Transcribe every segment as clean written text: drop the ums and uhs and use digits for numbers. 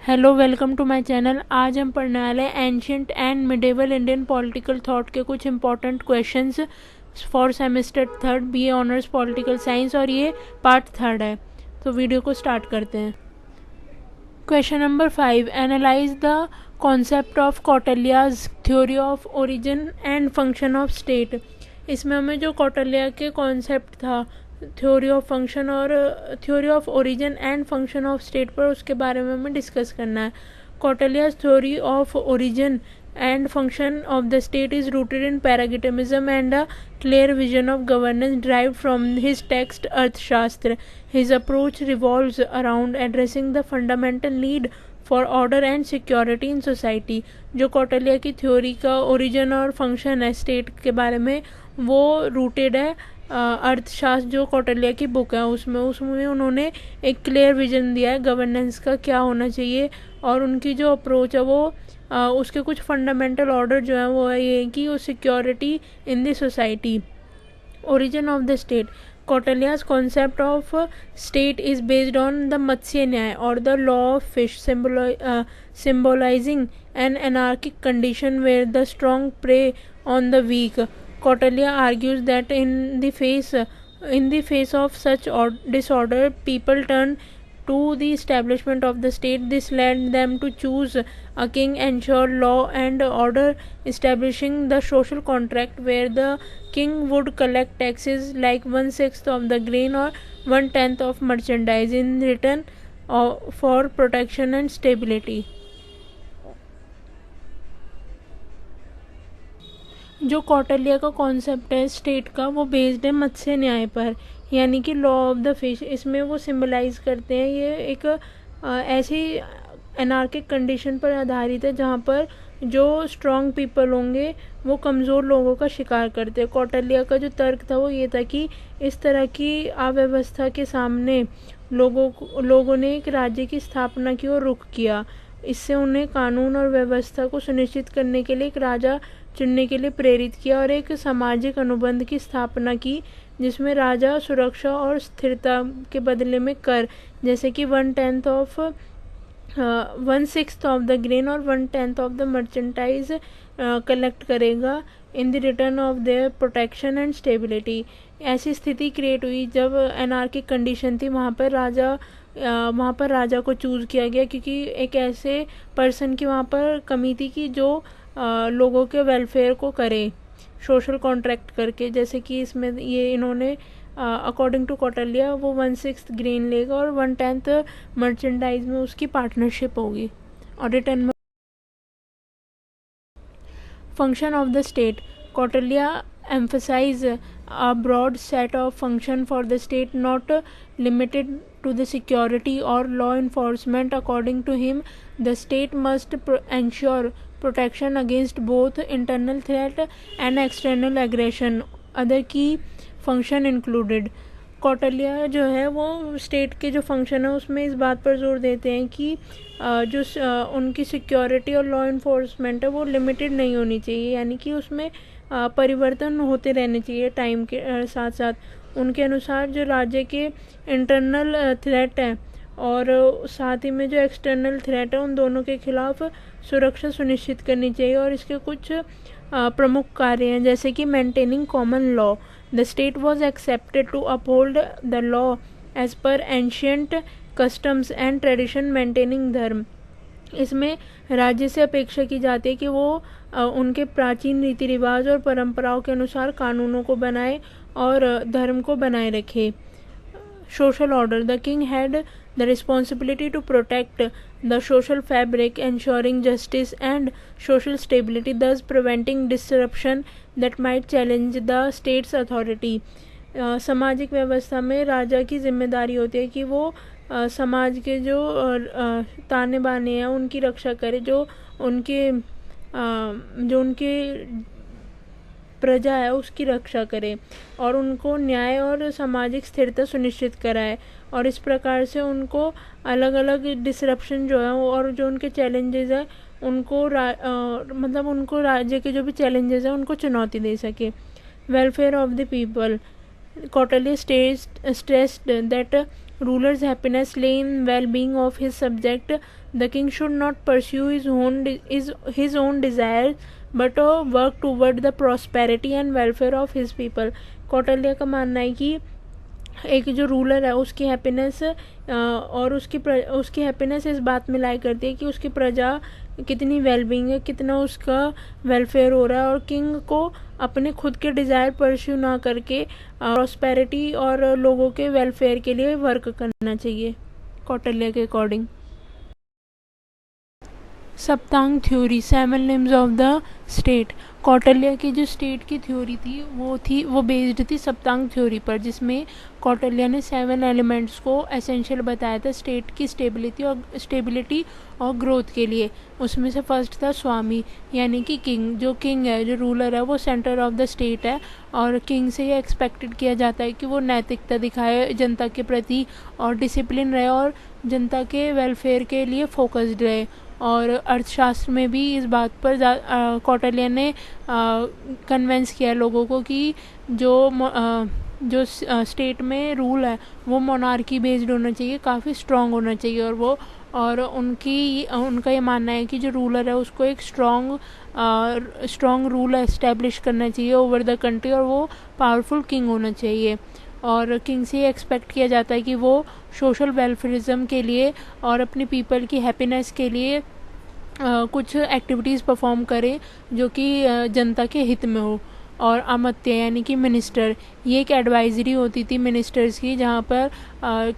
Hello, welcome to my channel. आज हम पढ़ने वाले हैं ancient and medieval Indian political thought के कुछ important questions for semester third BA honours political science, और ये पार्ट थर्ड है। तो वीडियो को स्टार्ट करते हैं। Question number 5, analyse the concept of Kautilya's theory of origin and function of state. इसमें हमें जो कौटिल्य के कॉन्सेप्ट था थ्योरी ऑफ फंक्शन और theory of origin and function of state पर, उसके बारे में हमें डिस्कस करना है। Kautilya's theory of origin and function of the state is rooted in pragmatism and a clear vision of governance derived from his text Arthashastra. His approach revolves around addressing the fundamental need for order and security in society. जो कौटिल्य की theory का origin और function है state के बारे में, वो rooted है अर्थशास्त्र जो कौटिल्य की बुक है उसमें उन्होंने एक क्लियर विजन दिया है गवर्नेंस का क्या होना चाहिए, और उनकी जो अप्रोच है वो उसके कुछ फंडामेंटल ऑर्डर जो है वो है ये कि वो security in the society. Origin of the state. Kautilya's concept of state is based on the Matsya Nyaya or the law of fish, symbolizing an anarchic condition where the strong prey on the weak. Kautilya argues that in the face of such disorder, people turn to the establishment of the state. This led them to choose a king, ensure law and order, establishing the social contract where the king would collect taxes like 1/6 of the grain or 1/10 of merchandise in return for protection and stability. जो कौटिल्य का concept है state का वो based है मत्स्य न्याय पर, यानी कि लॉ ऑफ द फिश। इसमें वो सिम्बलाइज करते हैं ये एक ऐसी एनार्किक कंडीशन पर आधारित है जहाँ पर जो स्ट्रॉन्ग पीपल होंगे वो कमज़ोर लोगों का शिकार करते हैं। कौटिल्य का जो तर्क था वो ये था कि इस तरह की अव्यवस्था के सामने लोगों ने एक राज्य की स्थापना की और रुख किया। इससे उन्हें कानून और व्यवस्था को सुनिश्चित करने के लिए एक राजा चुनने के लिए प्रेरित किया और एक सामाजिक अनुबंध की स्थापना की जिसमें राजा सुरक्षा और स्थिरता के बदले में कर, जैसे कि 1/10 ऑफ 1/6 ऑफ द ग्रेन और 1/10 ऑफ द मर्चेंटाइज कलेक्ट करेगा in the return of their protection and stability. ऐसी स्थिति क्रिएट हुई जब एनार्किक कंडीशन थी, वहाँ पर राजा को चूज़ किया गया क्योंकि एक ऐसे पर्सन की वहाँ पर कमी थी कि जो लोगों के वेलफेयर को करे सोशल कॉन्ट्रैक्ट करके, जैसे कि इसमें ये इन्होंने अकॉर्डिंग टू कौटिल्य वो 1/6 ग्रेन लेगा और 1/10 मर्चेंडाइज में उसकी पार्टनरशिप होगी और रिटर्न में। Function of the state. Kautilya emphasize a broad set of function for the state, not limited to the security or law enforcement. According to him, the state must ensure protection against both internal threat and external aggression. Other key function included. Kautilya जो है वो state के जो function है उसमें इस बात पर जोर देते हैं कि जो उनकी सिक्योरिटी और लॉ इन्फोर्समेंट है वो लिमिटेड नहीं होनी चाहिए, यानी कि उसमें परिवर्तन होते रहने चाहिए टाइम के साथ साथ। उनके अनुसार जो राज्य के इंटरनल थ्रेट है और साथ ही में जो एक्सटर्नल थ्रेट है उन दोनों के खिलाफ सुरक्षा सुनिश्चित करनी चाहिए, और इसके कुछ प्रमुख कार्य हैं जैसे कि maintaining common law. The state was accepted to uphold the law as per ancient customs and tradition, maintaining dharma. इसमें राज्य से अपेक्षा की जाती है कि वो उनके प्राचीन रीति रिवाज और परंपराओं के अनुसार कानूनों को बनाए और धर्म को बनाए रखे। Social order. The king had the responsibility to protect the social fabric, ensuring justice and social stability, thus preventing disruption that might challenge the state's authority. सामाजिक व्यवस्था में राजा की जिम्मेदारी होती है कि वो समाज के जो ताने बाने हैं उनकी रक्षा करे, जो उनके प्रजा है उसकी रक्षा करे और उनको न्याय और सामाजिक स्थिरता सुनिश्चित कराए, और इस प्रकार से उनको अलग अलग डिसरप्शन जो है और जो उनके चैलेंजेस है उनको उनको राज्य के जो भी चैलेंजेस हैं उनको चुनौती दे सके। Welfare of the people. Kautilya stressed that ruler's happiness lay in well-being of his subject. The king should not pursue his own desires, but work toward the prosperity and welfare of his people. Kautilya का मानना है कि एक जो ruler है उसकी happiness और उसकी हैप्पीनेस इस बात में लाई करती है कि उसकी प्रजा कितनी वेलबींग है, कितना उसका वेलफेयर हो रहा है, और किंग को अपने खुद के डिज़ायर परस्यू ना करके प्रॉस्पेरिटी और लोगों के वेलफेयर के लिए वर्क करना चाहिए कौटिल्य के according. Saptanga theory, 7 limbs of the state. Kautilya की जो स्टेट की थ्योरी थी वो बेस्ड थी सप्तांग थ्योरी पर, जिसमें कौटिल्य ने 7 एलिमेंट्स को एसेंशियल बताया था स्टेट की स्टेबिलिटी और ग्रोथ के लिए. उसमें से फर्स्ट था स्वामी, यानी कि किंग. जो किंग है, जो रूलर है, वो सेंटर ऑफ द स्टेट है, और किंग से ये एक्सपेक्टेड किया जाता है कि वो नैतिकता दिखाए जनता के प्रति, और डिसिप्लिन रहे, और जनता के वेलफेयर के लिए फोकस्ड रहे. और अर्थशास्त्र में भी इस बात पर कौटिल्य ने कन्वेंस किया लोगों को कि जो स्टेट में रूल है वो मोनार्की बेस्ड होना चाहिए, काफ़ी स्ट्रॉन्ग होना चाहिए, और उनका ये मानना है कि जो रूलर है उसको एक स्ट्रॉन्ग रूल एस्टेब्लिश करना चाहिए ओवर द कंट्री, और वो पावरफुल किंग होना चाहिए. और किंग से एक्सपेक्ट किया जाता है कि वो सोशल वेलफेयरिज्म के लिए और अपनी पीपल की हैप्पीनेस के लिए कुछ एक्टिविटीज़ परफॉर्म करें जो कि जनता के हित में हो. और अमात्य यानी कि मिनिस्टर, ये एक एडवाइजरी होती थी मिनिस्टर्स की, जहाँ पर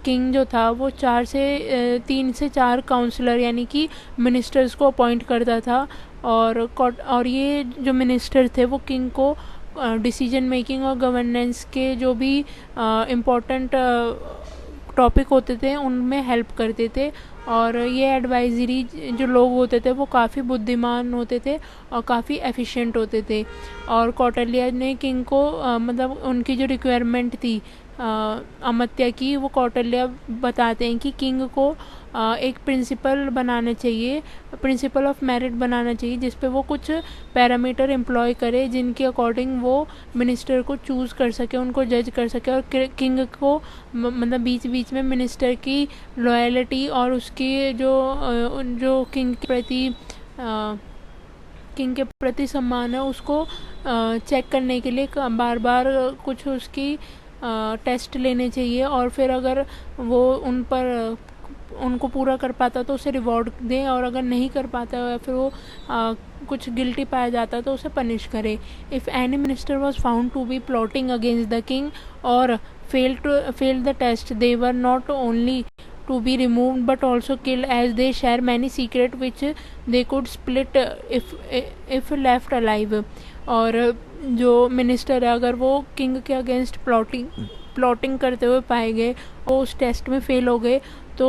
किंग जो था वो 3 से 4 काउंसलर यानी कि मिनिस्टर्स को अपॉइंट करता था. और ये जो मिनिस्टर थे वो किंग को डिसीजन मेकिंग और गवर्नेंस के जो भी इम्पोर्टेंट टॉपिक होते थे उनमें हेल्प करते थे. और ये एडवाइजरी जो लोग होते थे वो काफ़ी बुद्धिमान होते थे और काफ़ी एफिशिएंट होते थे. और कौटिल्य ने किंग को मतलब उनकी जो रिक्वायरमेंट थी अमात्य की, वो कौटिल्य बताते हैं कि किंग को एक प्रिंसिपल बनाना चाहिए, प्रिंसिपल ऑफ मेरिट बनाना चाहिए, जिस पे वो कुछ पैरामीटर एम्प्लॉय करे जिनके अकॉर्डिंग वो मिनिस्टर को चूज़ कर सके, उनको जज कर सके. और किंग को मतलब बीच बीच में मिनिस्टर की लॉयल्टी और उसकी जो किंग के प्रति सम्मान है उसको चेक करने के लिए बार बार कुछ उसकी टेस्ट लेने चाहिए. और फिर अगर वो उनको पूरा कर पाता तो उसे रिवॉर्ड दें, और अगर नहीं कर पाता या फिर वो कुछ गिल्टी पाया जाता तो उसे पनिश करे. If any minister was found to be plotting against the king और failed the test, they were not only to be removed but also killed, as they share many secret which they could split if left alive. और जो minister है अगर वो king के against plotting करते हुए पाए गए, वो उस टेस्ट में फेल हो गए, तो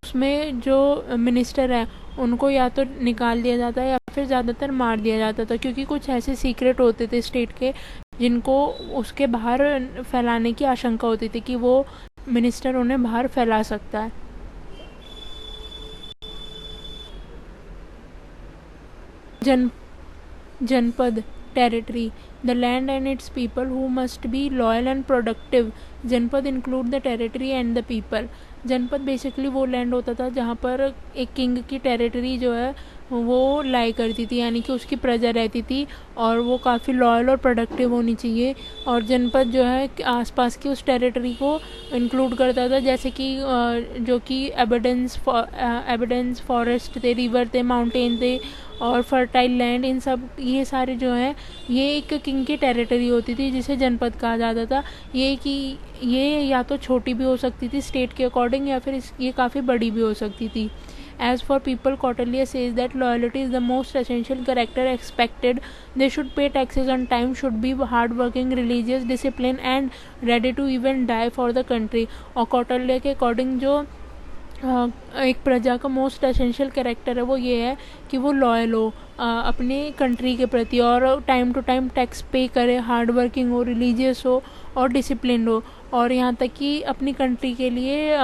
उसमें जो मिनिस्टर है उनको या तो निकाल दिया जाता है या फिर ज़्यादातर मार दिया जाता था, क्योंकि कुछ ऐसे सीक्रेट होते थे स्टेट के जिनको उसके बाहर फैलाने की आशंका होती थी कि वो मिनिस्टर उन्हें बाहर फैला सकता है. जनपद, territory, the land and its people who must be loyal and productive. जनपद include the territory and the people. जनपद बेसिकली वो लैंड होता था जहाँ पर एक किंग की टेरिटरी जो है वो लाई करती थी, यानी कि उसकी प्रजा रहती थी, और वो काफ़ी लॉयल और प्रोडक्टिव होनी चाहिए. और जनपद जो है आसपास की उस टेरिटरी को इंक्लूड करता था, जैसे कि जो कि एविडेंस फॉरेस्ट थे, रिवर थे, माउंटेन थे और फर्टाइल लैंड, इन सब ये सारे जो हैं ये एक किंग की टेरिटरी होती थी जिसे जनपद कहा जाता था. ये या तो छोटी भी हो सकती थी स्टेट के अकॉर्डिंग, या फिर ये काफ़ी बड़ी भी हो सकती थी. As for people, Kautilya says that loyalty is the most essential character expected. They should pay taxes on time, should be hardworking, religious, disciplined and ready to even die for the country. और कौटिल्य के according जो एक प्रजा का most essential character है वो ये है कि वो लॉयल हो अपने कंट्री के प्रति, और टाइम टू टाइम टैक्स पे करे, हार्ड वर्किंग हो, रिलीजियस हो और डिसिप्लिन हो, और यहाँ तक कि अपनी कंट्री के लिए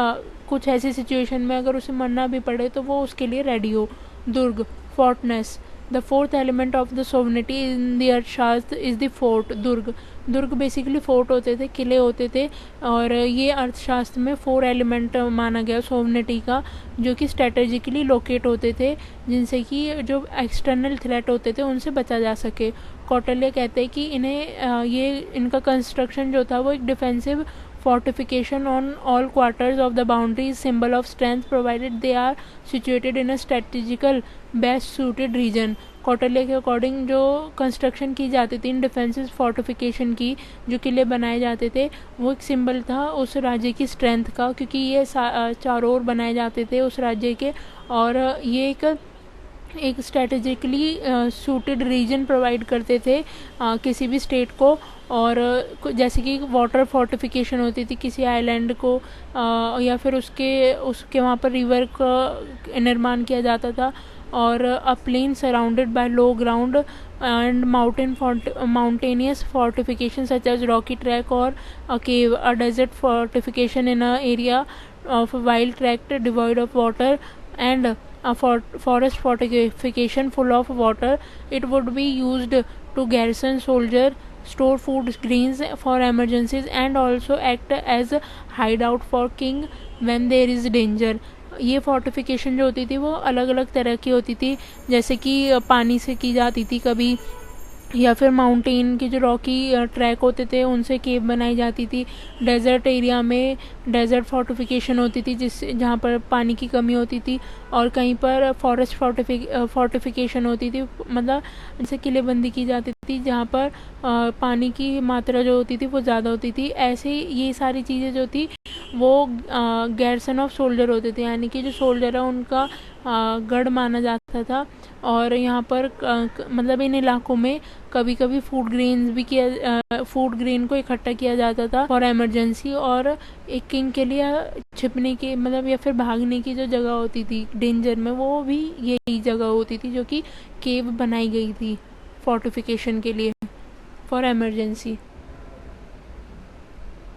कुछ ऐसी सिचुएशन में अगर उसे मरना भी पड़े तो वो उसके लिए रेडी हो. Durg, fortress, the fourth element of the sovereignty in the Arthashastra is the fort, durg. दुर्ग बेसिकली फोर्ट होते थे, किले होते थे, और ये अर्थशास्त्र में 4 एलिमेंट माना गया सोवनिटी का, जो कि स्ट्रेटेजिकली लोकेट होते थे, जिनसे कि जो एक्सटर्नल थ्रेट होते थे उनसे बचा जा सके। कौटिल्य कहते हैं कि इन्हें ये इनका कंस्ट्रक्शन जो था वो एक defensive fortification on all quarters of the boundary is symbol of strength provided they are situated in a strategical best suited region। Kautilya के अकॉर्डिंग जो कंस्ट्रक्शन की जाती थी इन डिफेंसिव फोर्टिफिकेशन की, जो किले बनाए जाते थे, वो एक सिंबल था उस राज्य की स्ट्रेंथ का, क्योंकि ये चारों ओर बनाए जाते थे उस राज्य के, और ये एक स्ट्रेटेजिकली सूटेड रीजन प्रोवाइड करते थे किसी भी स्टेट को। और जैसे कि वाटर फोर्टिफिकेशन होती थी किसी आइलैंड को, या फिर उसके वहाँ पर रिवर का निर्माण किया जाता था, और a plain surrounded by low ground and mountainous fortification such as rocky track और a cave, a desert fortification in a area of wild tract devoid of water and a forest fortification full of water. It would be used to garrison soldier, store food grains for emergencies, and also act as a hideout for king when there is danger। ये fortification जो होती थी वो अलग अलग तरह की होती थी, जैसे कि पानी से की जाती थी कभी, या फिर माउंटेन के जो रॉकी ट्रैक होते थे उनसे केव बनाई जाती थी। डेजर्ट एरिया में डेजर्ट फोर्टिफिकेशन होती थी जिससे जहाँ पर पानी की कमी होती थी, और कहीं पर फॉरेस्ट फोर्टिफिकेशन होती थी, मतलब जैसे किलेबंदी की जाती थी जहाँ पर पानी की मात्रा जो होती थी वो ज़्यादा होती थी। ऐसे ये सारी चीज़ें जो थी वो गैरसन ऑफ सोल्जर होते थे, यानी कि जो सोल्जर है उनका गढ़ माना जाता था। और यहाँ पर मतलब इन इलाकों में कभी कभी फूड ग्रेन को इकट्ठा किया जाता था फॉर इमरजेंसी, और एक किंग के लिए छिपने की मतलब या फिर भागने की जो जगह होती थी डेंजर में, वो भी यही जगह होती थी जो कि केव बनाई गई थी फोर्टिफिकेशन के लिए फॉर इमरजेंसी।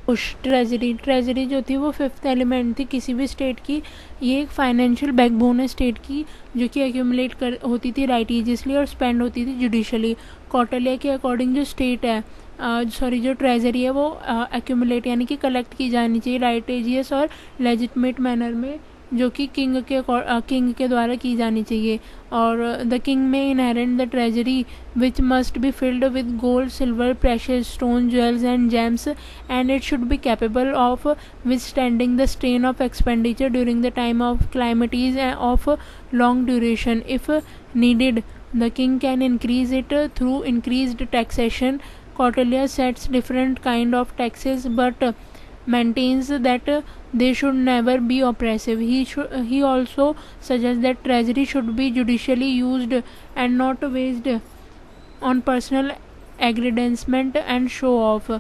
ट्रेजरी जो थी वो 5th एलिमेंट थी किसी भी स्टेट की। ये एक फाइनेंशियल बैकबोन है स्टेट की, जो कि एक्यूमुलेट होती थी राइटियसली और स्पेंड होती थी जुडिशली। कौटिल्य के अकॉर्डिंग जो स्टेट है जो ट्रेजरी है वो एक्यूमुलेट यानी कि कलेक्ट की जानी चाहिए राइटियस और लेजिटमेट मैनर में, जो कि किंग के द्वारा की जानी चाहिए। और द किंग में inherent the treasury which must be filled with gold, silver, precious stone, jewels and gems, and it should be capable of withstanding the strain of expenditure during the time of calamities of long duration. If needed the king can increase it through increased taxation. Kautilya sets different kind of taxes but maintains that they should never be oppressive. He also suggests that treasury should be judicially used and not wasted on personal aggrandizement and show off.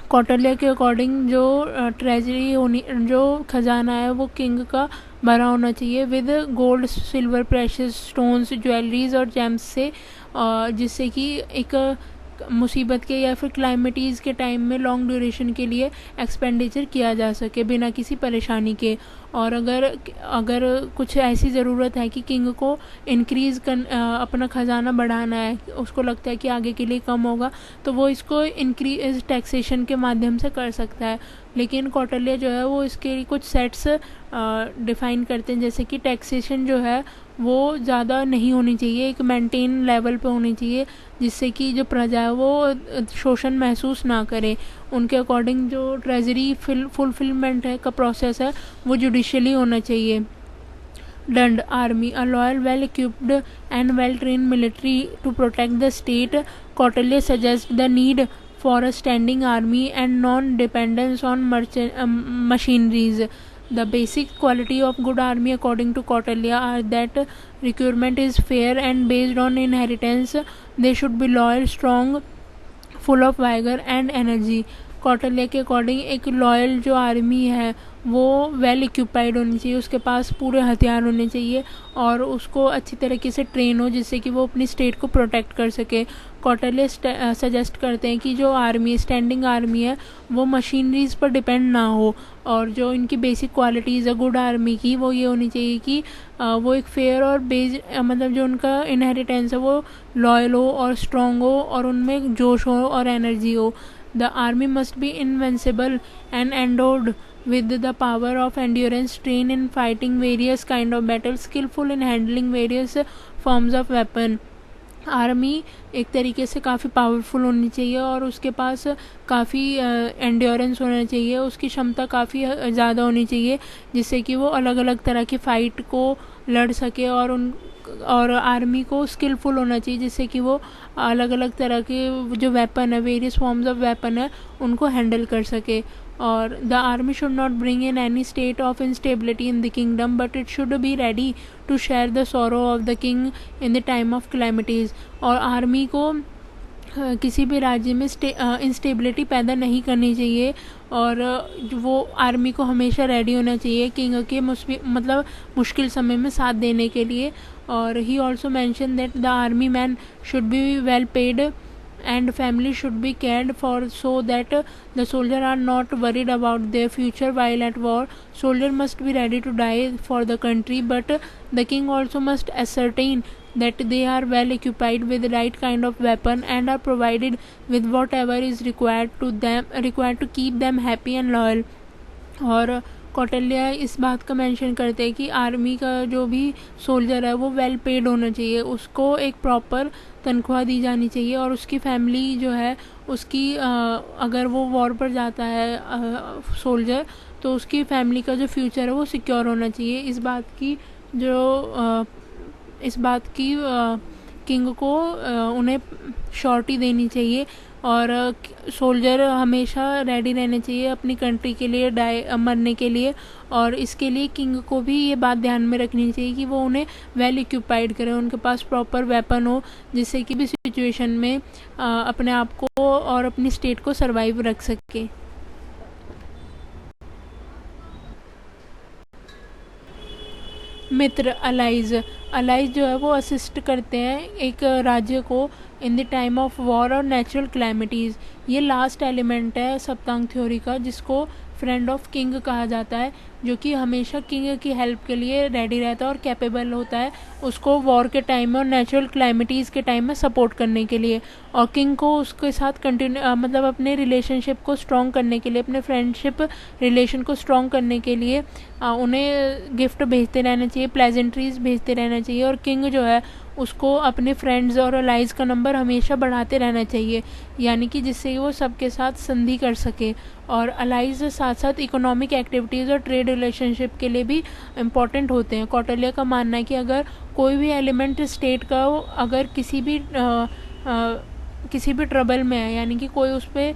Kautilya के according जो treasury होनी जो खजाना है वो king का भरा होना चाहिए with gold, silver, precious stones, jewelleries और जेम्स से, जिससे कि एक मुसीबत के या फिर क्लाइमेटीज़ के टाइम में लॉन्ग ड्यूरेशन के लिए एक्सपेंडिचर किया जा सके बिना किसी परेशानी के। और अगर कुछ ऐसी ज़रूरत है कि किंग को अपना ख़जाना बढ़ाना है, उसको लगता है कि आगे के लिए कम होगा, तो वो इसको इंक्रीज टैक्सेशन के माध्यम से कर सकता है। लेकिन कौटिल्य जो है वो इसके लिए कुछ सेट्स डिफ़ाइन करते हैं, जैसे कि टैक्सेशन जो है वो ज़्यादा नहीं होनी चाहिए, एक मेंटेन लेवल पे होनी चाहिए, जिससे कि जो प्रजा है वो शोषण महसूस ना करे। उनके अकॉर्डिंग जो ट्रेजरी फुलफिलमेंट है का प्रोसेस है वो जुडिशियली होना चाहिए। Danda army, a loyal, well equipped and well trained military to protect the state. Kautilya suggest the need for a standing army and non-dependence on machineries. The basic quality of good army according to Kautilya are that recruitment is fair and based on inheritance. They should be loyal, strong, full of vigor and energy. Kautilya के according एक loyal जो army है वो well equipped होनी चाहिए, उसके पास पूरे हथियार होने चाहिए और उसको अच्छी तरीके से ट्रेन हो जिससे कि वो अपनी स्टेट को प्रोटेक्ट कर सके। कौटिल्य सजेस्ट करते हैं कि जो आर्मी स्टैंडिंग आर्मी है वो मशीनरीज पर डिपेंड ना हो और जो इनकी बेसिक क्वालिटीज़ है गुड आर्मी की वो ये होनी चाहिए कि वो एक फेयर और मतलब जो उनका इनहेरिटेंस है वो लॉयल हो और स्ट्रॉन्ग हो और उनमें जोश हो और एनर्जी हो। The army must be invincible and endowed with the power of endurance, trained in fighting various kind of battles, skillful in handling various forms of weapon। Army एक तरीके से काफ़ी पावरफुल होनी चाहिए और उसके पास काफ़ी एंड्योरेंस होना चाहिए, उसकी क्षमता काफ़ी ज़्यादा होनी चाहिए जिससे कि वो अलग अलग तरह की फ़ाइट को लड़ सके और आर्मी को स्किलफुल होना चाहिए जिससे कि वो अलग अलग तरह के जो वेपन है वेरियस फॉर्म्स ऑफ वेपन है उनको हैंडल कर सके। और the army should not bring in any state of instability in the kingdom but it should be ready to share the sorrow of the king in the time of calamities. और army को किसी भी राज्य में instability पैदा नहीं करनी चाहिए और वो आर्मी को हमेशा रेडी होना चाहिए किंग के मतलब मुश्किल समय में साथ देने के लिए। और he also mention that the army man should be well paid and family should be cared for so that the soldier are not worried about their future while at war. Soldier must be ready to die for the country but the king also must ascertain that they are well equipped with the right kind of weapon and are provided with whatever is required to keep them happy and loyal। और कौटिल्य इस बात का mention करते हैं कि army का जो भी सोल्जर है वो वेल पेड होना चाहिए, उसको एक प्रॉपर तनख्वाह दी जानी चाहिए और उसकी फैमिली जो है उसकी अगर वो वॉर पर जाता है सोल्जर तो उसकी फैमिली का जो फ्यूचर है वो सिक्योर होना चाहिए। इस बात की किंग को उन्हें श्योरिटी देनी चाहिए और सोल्जर हमेशा रेडी रहने चाहिए अपनी कंट्री के लिए मरने के लिए। और इसके लिए किंग को भी ये बात ध्यान में रखनी चाहिए कि वो उन्हें वेल इक्विपाइड करे, उनके पास प्रॉपर वेपन हो जिससे कि भी सिचुएशन में अपने आप को और अपनी स्टेट को सरवाइव रख सके। मित्र अलाइज जो है वो असिस्ट करते हैं एक राज्य को इन द टाइम ऑफ वॉर और नेचुरल कैलेमिटीज़। ये लास्ट एलिमेंट है सप्तांग थ्योरी का जिसको फ्रेंड ऑफ किंग कहा जाता है, जो कि हमेशा किंग की हेल्प के लिए रेडी रहता है और कैपेबल होता है उसको वॉर के टाइम में और नेचुरल क्लाइमिटीज़ के टाइम में सपोर्ट करने के लिए। और किंग को उसके साथ मतलब अपने रिलेशनशिप को स्ट्रॉन्ग करने के लिए, अपने फ्रेंडशिप रिलेशन को स्ट्रॉन्ग करने के लिए उन्हें गिफ्ट भेजते रहना चाहिए, प्लेजेंट्रीज भेजते रहना चाहिए। और किंग जो है उसको अपने फ्रेंड्स और अलाइज का नंबर हमेशा बढ़ाते रहना चाहिए, यानी कि जिससे वो सबके साथ संधि कर सके। और अलाइज साथ साथ इकोनॉमिक एक्टिविटीज़ और ट्रेड रिलेशनशिप के लिए भी इम्पॉर्टेंट होते हैं। कौटिल्य का मानना है कि अगर कोई भी एलिमेंट स्टेट का अगर किसी भी ट्रबल में है, यानी कि कोई उस पर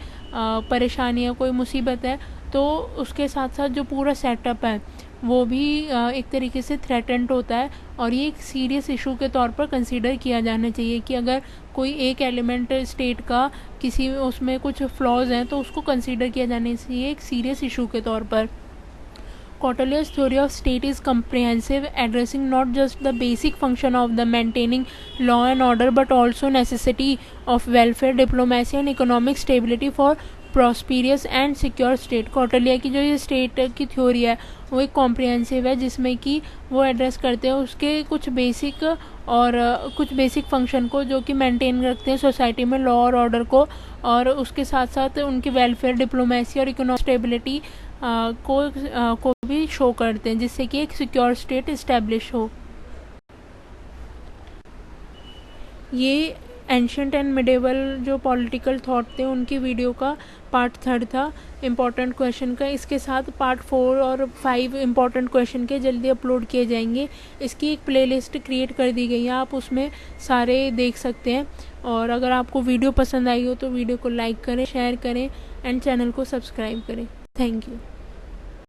परेशानी है, कोई मुसीबत है, तो उसके साथ साथ जो पूरा सेटअप है वो भी एक तरीके से थ्रेटेंड होता है। और ये एक सीरियस इशू के तौर पर कंसीडर किया जाना चाहिए कि अगर कोई एक एलिमेंट स्टेट का किसी उसमें कुछ फ्लॉज हैं तो उसको कंसीडर किया जाना चाहिए एक सीरियस इशू के तौर पर। Kautilya's theory of state is comprehensive, addressing not just the basic function of the maintaining law and order but also necessity of welfare, diplomacy and economic stability for prosperous and secure state. Kautilya की जो ये state की theory है वो एक comprehensive है जिसमें कि वो एड्रेस करते हैं उसके कुछ बेसिक फंक्शन को जो कि मेंटेन रखते हैं सोसाइटी में लॉ और ऑर्डर को, और उसके साथ साथ उनकी वेलफेयर, डिप्लोमेसी और इकोनॉमिक स्टेबिलिटी को भी शो करते हैं जिससे कि एक सिक्योर स्टेट इस्टेब्लिश हो। ये एंशंट एंड मिडेवल जो पॉलिटिकल थॉट थे उनकी वीडियो का पार्ट 3 था इम्पॉर्टेंट क्वेश्चन का। इसके साथ पार्ट 4 और 5 इम्पॉर्टेंट क्वेश्चन के जल्दी अपलोड किए जाएंगे। इसकी एक प्लेलिस्ट क्रिएट कर दी गई है, आप उसमें सारे देख सकते हैं। और अगर आपको वीडियो पसंद आई हो तो वीडियो को लाइक करें, शेयर करें एंड चैनल को सब्सक्राइब करें। Thank you.